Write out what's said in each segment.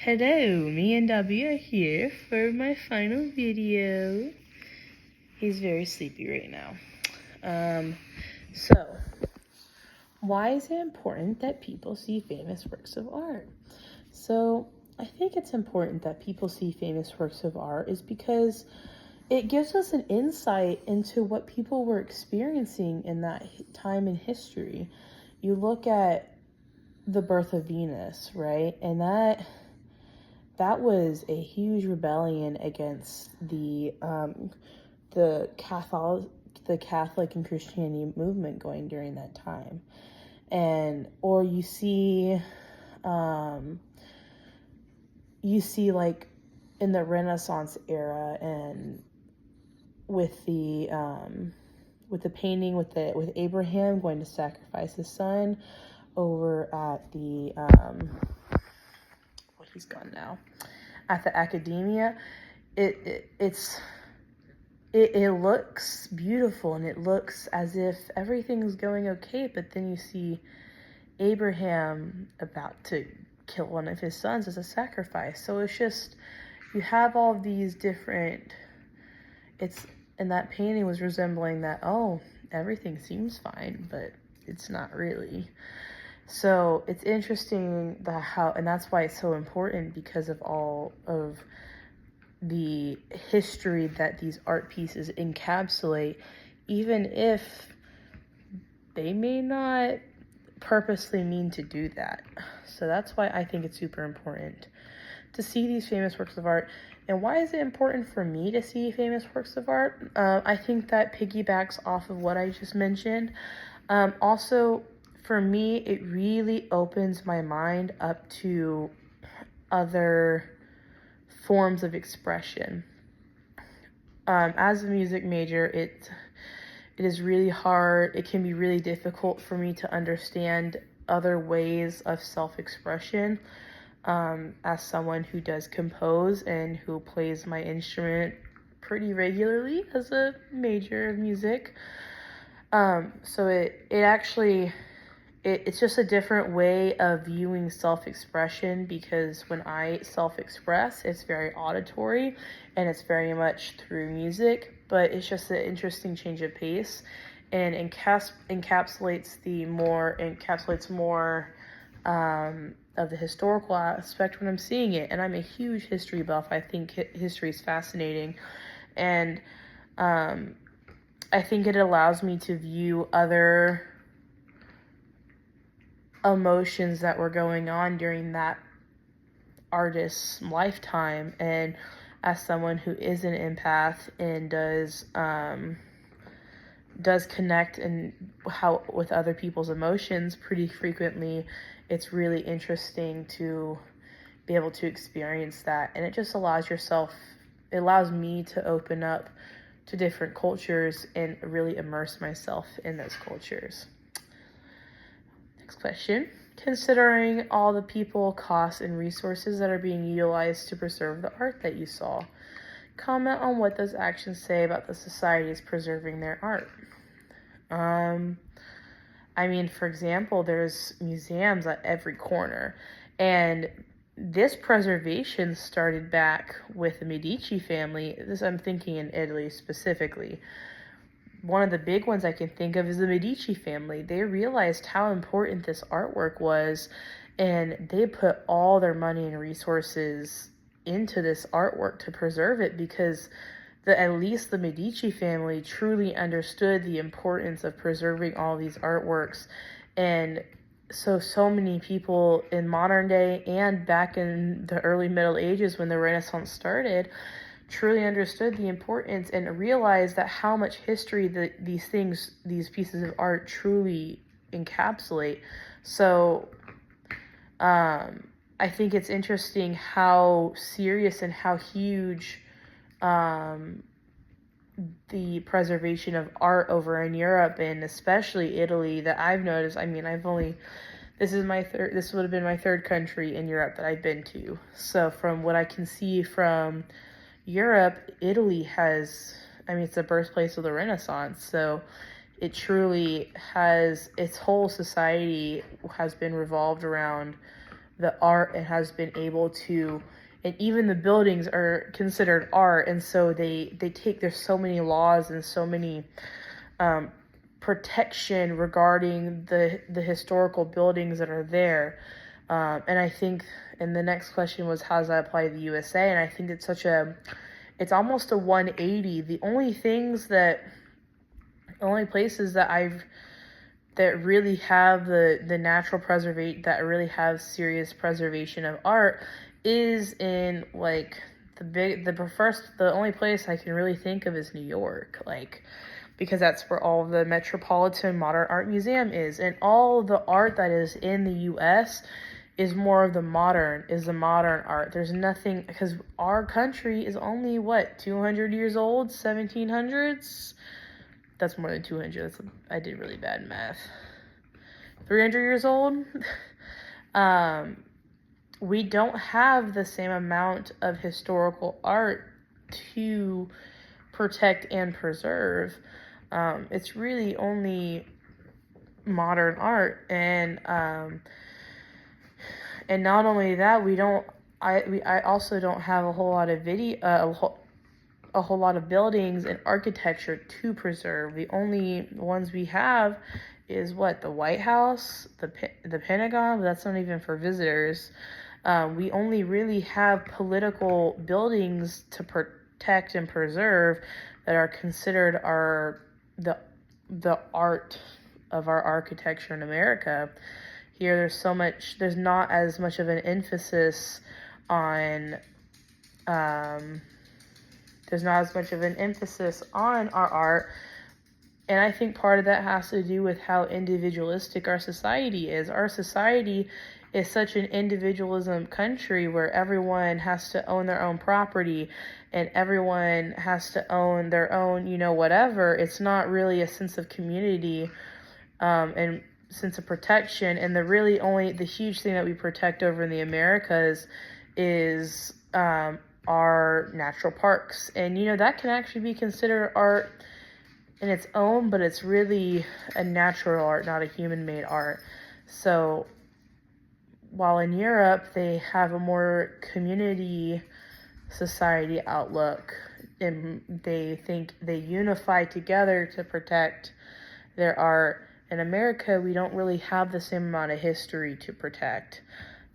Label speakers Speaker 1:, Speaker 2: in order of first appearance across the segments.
Speaker 1: Hello, me and W are here for my final video. He's very sleepy right now. So, why is it important that people see famous works of art? So, I think it's important that people see famous works of art is because it gives us an insight into what people were experiencing in that time in history. You look at the birth of Venus, right? And that was a huge rebellion against the Catholic and Christianity movement going during that time. And or you see like in the Renaissance era, and with the painting with Abraham going to sacrifice his son over at the he's gone now, at the Academia. It looks beautiful, and it looks as if everything's going okay, but then you see Abraham about to kill one of his sons as a sacrifice. So it's just, you have all these different, and that painting was resembling that, oh, everything seems fine, but it's not really. So it's interesting and that's why it's so important, because of all of the history that these art pieces encapsulate, even if they may not purposely mean to do that. So that's why I think it's super important to see these famous works of art. And why is it important for me to see famous works of art? I think that piggybacks off of what I just mentioned. Also, for me, it really opens my mind up to other forms of expression. As a music major, it is really hard. It can be really difficult for me to understand other ways of self-expression. As someone who does compose and who plays my instrument pretty regularly as a major of music. So it's just a different way of viewing self-expression, because when I self-express, it's very auditory and it's very much through music, but it's just an interesting change of pace, and encapsulates more of the historical aspect when I'm seeing it. And I'm a huge history buff. I think history is fascinating, and I think it allows me to view other emotions that were going on during that artist's lifetime. And as someone who is an empath and does connect with other people's emotions pretty frequently, it's really interesting to be able to experience that. And it just allows me to open up to different cultures and really immerse myself in those cultures. Next question. Considering all the people, costs, and resources that are being utilized to preserve the art that you saw, comment on what those actions say about the societies preserving their art. For example, there's museums at every corner, and this preservation started back with the Medici family. This, I'm thinking in Italy specifically. One of the big ones I can think of is the Medici family. They realized how important this artwork was, and they put all their money and resources into this artwork to preserve it, because at least the Medici family truly understood the importance of preserving all these artworks. And so many people in modern day and back in the early Middle Ages, when the Renaissance started, truly understood the importance and realized that how much history these pieces of art truly encapsulate. So I think it's interesting how serious and how huge the preservation of art over in Europe, and especially Italy, that I've noticed. This would have been my third country in Europe that I've been to. So from what I can see from Europe, Italy it's the birthplace of the Renaissance. So it truly has, its whole society has been revolved around the art and has been able to, and even the buildings are considered art, and so they take, there's so many laws and so many protection regarding the historical buildings that are there. And I think, and the next question was, how does that apply to the USA? And I think it's it's almost a 180. The only places that really have the natural preservation, that really have serious preservation of art, is in like the only place I can really think of is New York, like, because that's where all the Metropolitan Modern Art Museum is, and all the art that is in the U.S. is more of the modern art. There's nothing, because our country is only, 200 years old, 1700s? That's more than 200. I did really bad math. 300 years old? We don't have the same amount of historical art to protect and preserve. It's really only modern art, and not only that, I also don't have a whole lot of a whole lot of buildings and architecture to preserve. The only ones we have is the White House, the Pentagon, but that's not even for visitors. We only really have political buildings to protect and preserve that are considered the art of our architecture in America. Here, there's not as much of an emphasis on our art, and I think part of that has to do with how individualistic our society is. Our society is such an individualism country where everyone has to own their own property and everyone has to own their own, whatever. It's not really a sense of community and sense of protection. And the huge thing that we protect over in the Americas is our natural parks. And, that can actually be considered art in its own, but it's really a natural art, not a human-made art. So while in Europe they have a more community society outlook, and they think they unify together to protect their art, in America we don't really have the same amount of history to protect,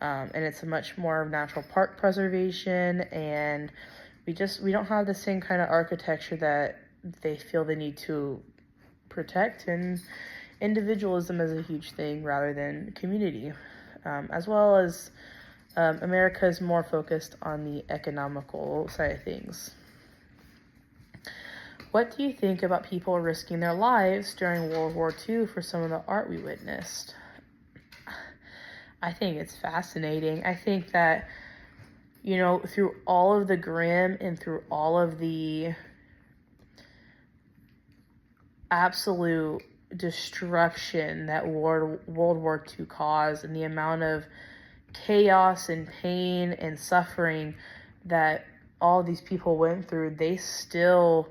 Speaker 1: and it's a much more of natural park preservation, and we don't have the same kind of architecture that they feel the need to protect, and individualism is a huge thing rather than community. As well as America is more focused on the economical side of things. What do you think about people risking their lives during World War II for some of the art we witnessed? I think it's fascinating. I think that, through all of the grim and through all of the absolute destruction that World War II caused, and the amount of chaos and pain and suffering that all these people went through, they still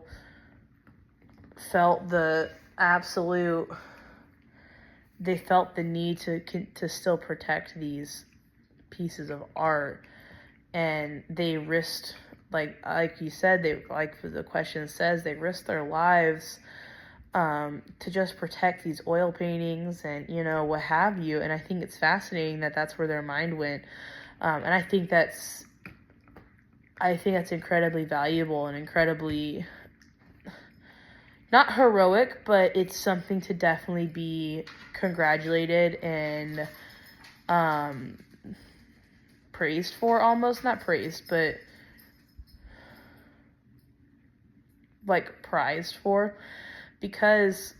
Speaker 1: felt the need to still protect these pieces of art, and they risked, like you said, like the question says, they risked their lives to just protect these oil paintings and, what have you. And I think it's fascinating that that's where their mind went. And I think that's incredibly valuable and incredibly, not heroic, but it's something to definitely be congratulated and praised for, almost. Not praised, but prized for. Because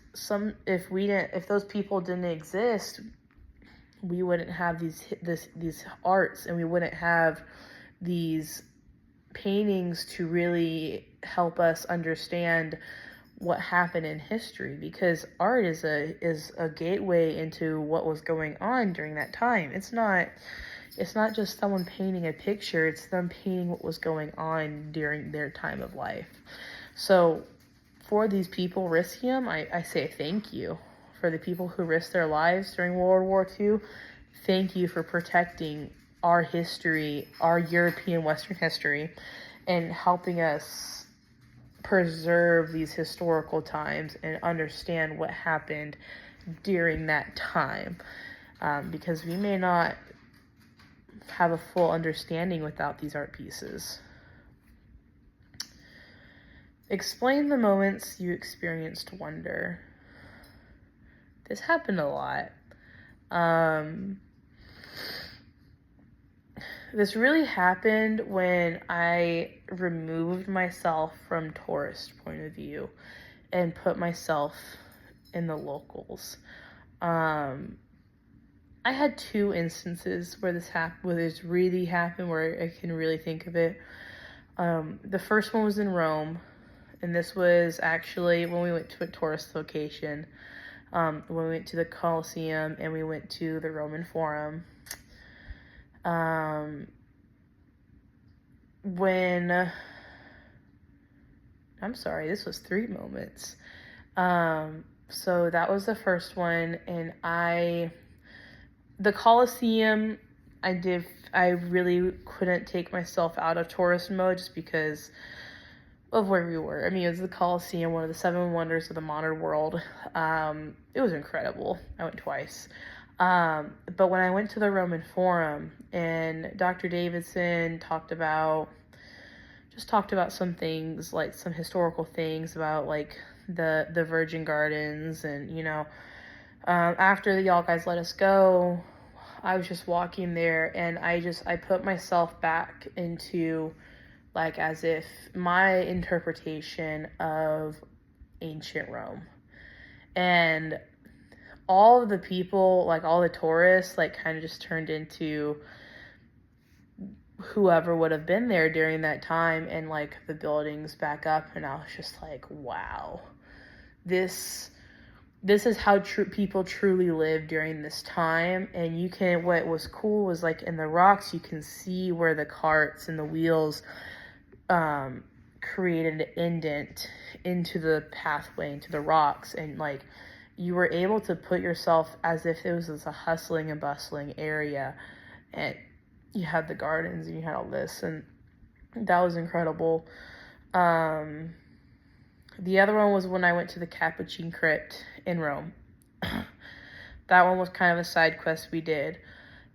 Speaker 1: if those people didn't exist, we wouldn't have these arts, and we wouldn't have these paintings to really help us understand what happened in history. Because art is a gateway into what was going on during that time. It's not just someone painting a picture; it's them painting what was going on during their time of life. So, for these people risking them, I say thank you. For the people who risked their lives during World War II, thank you for protecting our history, our European Western history, and helping us preserve these historical times and understand what happened during that time. Because we may not have a full understanding without these art pieces. Explain the moments you experienced wonder. This happened a lot. This really happened when I removed myself from tourist point of view and put myself in the locals. I had 2 instances where this really happened, where I can really think of it. The first one was in Rome, and this was actually when we went to a tourist location. When we went to the Colosseum and we went to the Roman Forum. I'm sorry, this was 3 moments. So that was the first one, and the Colosseum, I really couldn't take myself out of tourist mode just because of where we were. I mean, it was the Colosseum, one of the 7 wonders of the modern world. It was incredible. I went twice. But when I went to the Roman Forum, and Dr. Davidson talked about some things, like some historical things about like the Virgin Gardens, and after y'all guys let us go, I was just walking there, and I put myself back into, like, as if my interpretation of ancient Rome. And all of the people, like all the tourists, like kind of just turned into whoever would have been there during that time, and like the buildings back up, and I was just like, wow, this is how people truly live during this time. And what was cool was, like, in the rocks, you can see where the carts and the wheels created an indent into the pathway, into the rocks, and like you were able to put yourself as if it was a hustling and bustling area, and you had the gardens and you had all this, and that was incredible. The other one was when I went to the Capuchin Crypt in Rome. That one was kind of a side quest we did,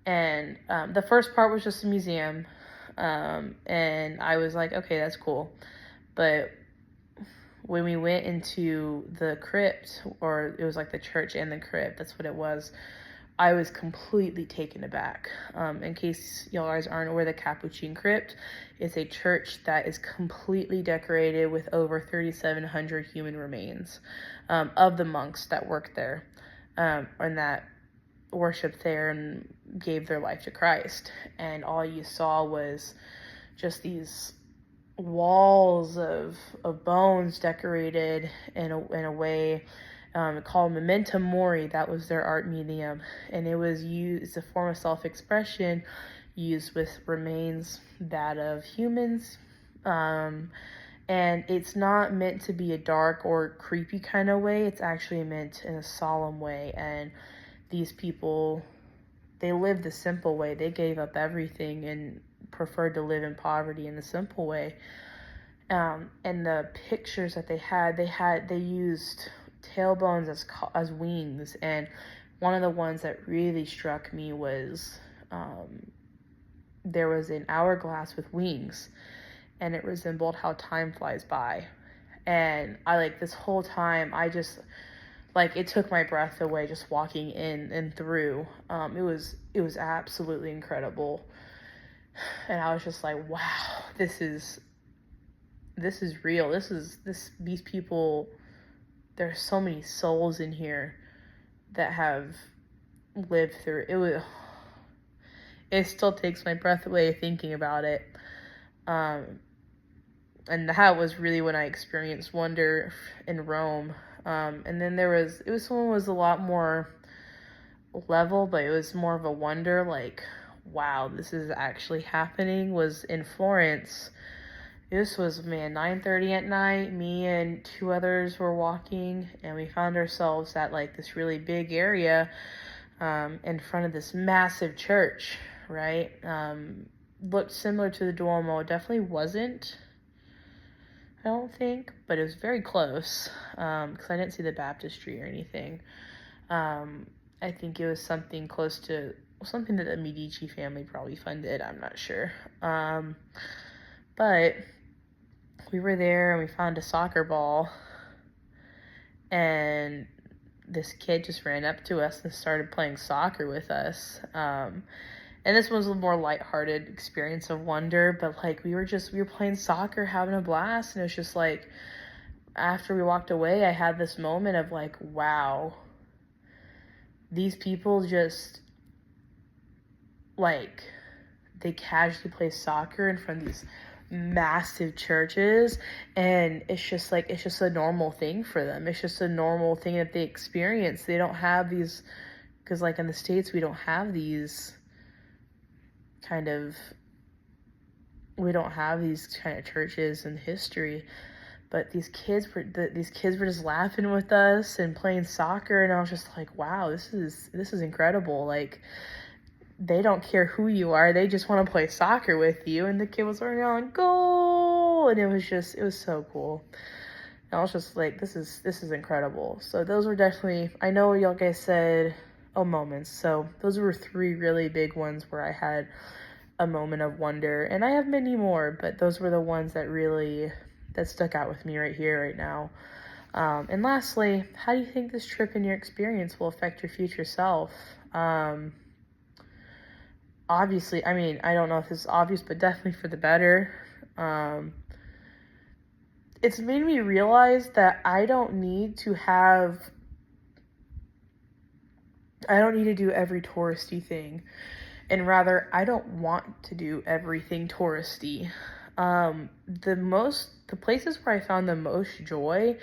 Speaker 1: and the first part was just a museum. And I was like, okay, that's cool. But when we went into the crypt, or it was like the church and the crypt, that's what it was, I was completely taken aback. In case y'all guys aren't aware, the Capuchin Crypt is a church that is completely decorated with over 3,700 human remains of the monks that worked there, and that worshiped there and gave their life to Christ. And all you saw was just these walls of bones decorated in a way called Memento Mori. That was their art medium, and it was used as a form of self-expression, used with remains that of humans. And it's not meant to be a dark or creepy kind of way. It's actually meant in a solemn way. And these people, they lived the simple way. They gave up everything and preferred to live in poverty in the simple way. And the pictures that they used tailbones as wings. And one of the ones that really struck me was there was an hourglass with wings, and it resembled how time flies by. And I, like, this whole time, I just, like, it took my breath away just walking in and through. It was absolutely incredible. And I was just like, wow, this is real. These people, there's so many souls in here that have lived through it. It still takes my breath away thinking about it. And that was really when I experienced wonder in Rome. And then one was a lot more level, but it was more of a wonder, like, wow, this is actually happening, was in Florence. This was, 9:30 at night. Me and 2 others were walking, and we found ourselves at, like, this really big area in front of this massive church, right? Looked similar to the Duomo. It definitely wasn't, I don't think, but it was very close, because I didn't see the baptistry or anything. I think it was something close to something that the Medici family probably funded. I'm not sure. But we were there and we found a soccer ball, and this kid just ran up to us and started playing soccer with us. And this was a more lighthearted experience of wonder, but like we were playing soccer, having a blast, and it was just like, after we walked away, I had this moment of like, wow, these people just, like, they casually play soccer in front of these massive churches, and it's just a normal thing for them. It's just a normal thing that they experience. They don't have these, because like in the States, we don't have these kind of churches in history. But these kids were just laughing with us and playing soccer, and I was just like, wow, this is incredible. Like, they don't care who you are, they just want to play soccer with you. And the kid was running on goal, and it was so cool. And I was just like, this is incredible. So those were definitely, I know y'all guys said, moments. So those were 3 really big ones where I had a moment of wonder, and I have many more, but those were the ones that stuck out with me right here, right now. And lastly, how do you think this trip and your experience will affect your future self? Obviously, I mean, I don't know if it's obvious, but definitely for the better. It's made me realize that I don't need to do every touristy thing, and rather, I don't want to do everything touristy. The places where I found the most joy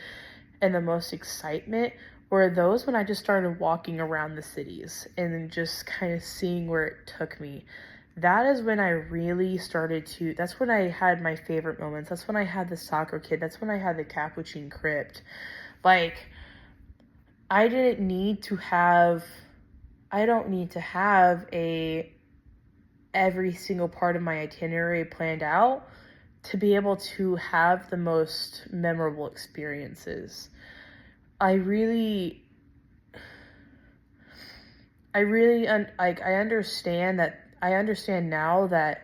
Speaker 1: and the most excitement were those when I just started walking around the cities and then just kind of seeing where it took me. That is when I really that's when I had my favorite moments. That's when I had the soccer kid. That's when I had the Capuchin crypt. Like, I don't need to have every single part of my itinerary planned out to be able to have the most memorable experiences. I understand now that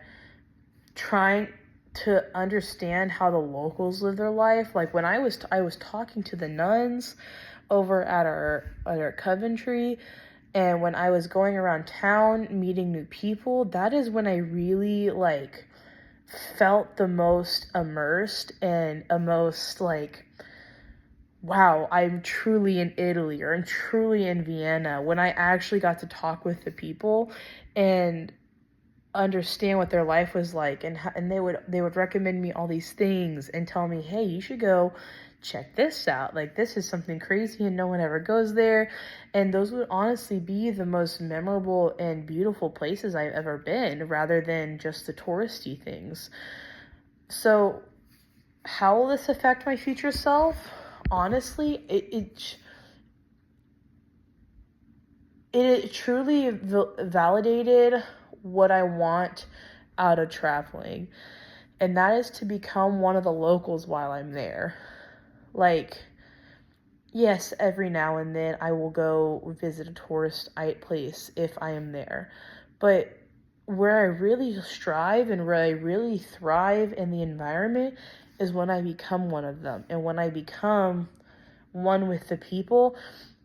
Speaker 1: trying to understand how the locals live their life, like when I was talking to the nuns over at our Coventry, and when I was going around town meeting new people, that is when I really like felt the most immersed and the most like, wow, I'm truly in Italy, or I'm truly in Vienna, when I actually got to talk with the people and understand what their life was like, and they would recommend me all these things and tell me, hey, you should go check this out, like this is something crazy and no one ever goes there. And those would honestly be the most memorable and beautiful places I've ever been, rather than just the touristy things. So how will this affect my future self? Honestly, it truly validated what I want out of traveling, and that is to become one of the locals while I'm there. Like, yes, every now and then I will go visit a tourist place if I am there, but where I really strive and where I really thrive in the environment is when I become one of them, and when I become one with the people.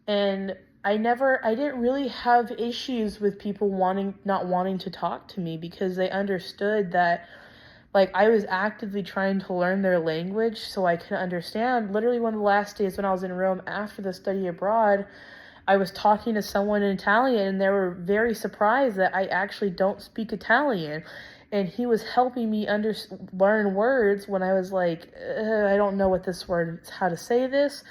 Speaker 1: And I didn't really have issues with people not wanting to talk to me, because they understood that, like, I was actively trying to learn their language so I could understand. Literally, one of the last days when I was in Rome after the study abroad, I was talking to someone in Italian, and they were very surprised that I actually don't speak Italian. And he was helping me learn words when I was like, I don't know what this word is, how to say this.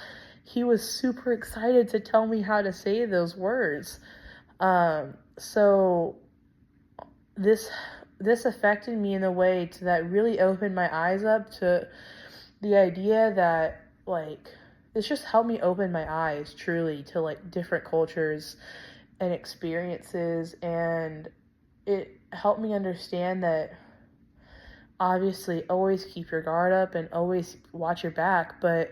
Speaker 1: He was super excited to tell me how to say those words. So this affected me in a way that really opened my eyes up to the idea that, like, this just helped me open my eyes truly to like different cultures and experiences, and it helped me understand that obviously always keep your guard up and always watch your back, but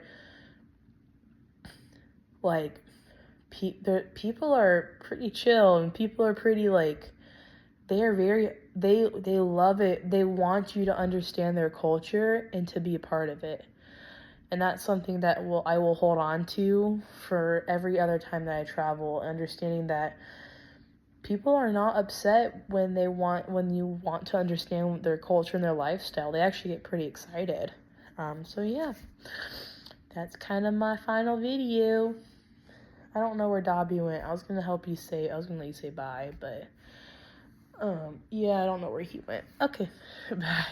Speaker 1: like people are pretty chill, and people are pretty like they love it. They want you to understand their culture and to be a part of it. And that's something that I will hold on to for every other time that I travel, understanding that people are not upset when you want to understand their culture and their lifestyle. They actually get pretty excited. So yeah, that's kind of my final video. I don't know where Dobby went. I was gonna let you say bye, but yeah, I don't know where he went. Okay, bye.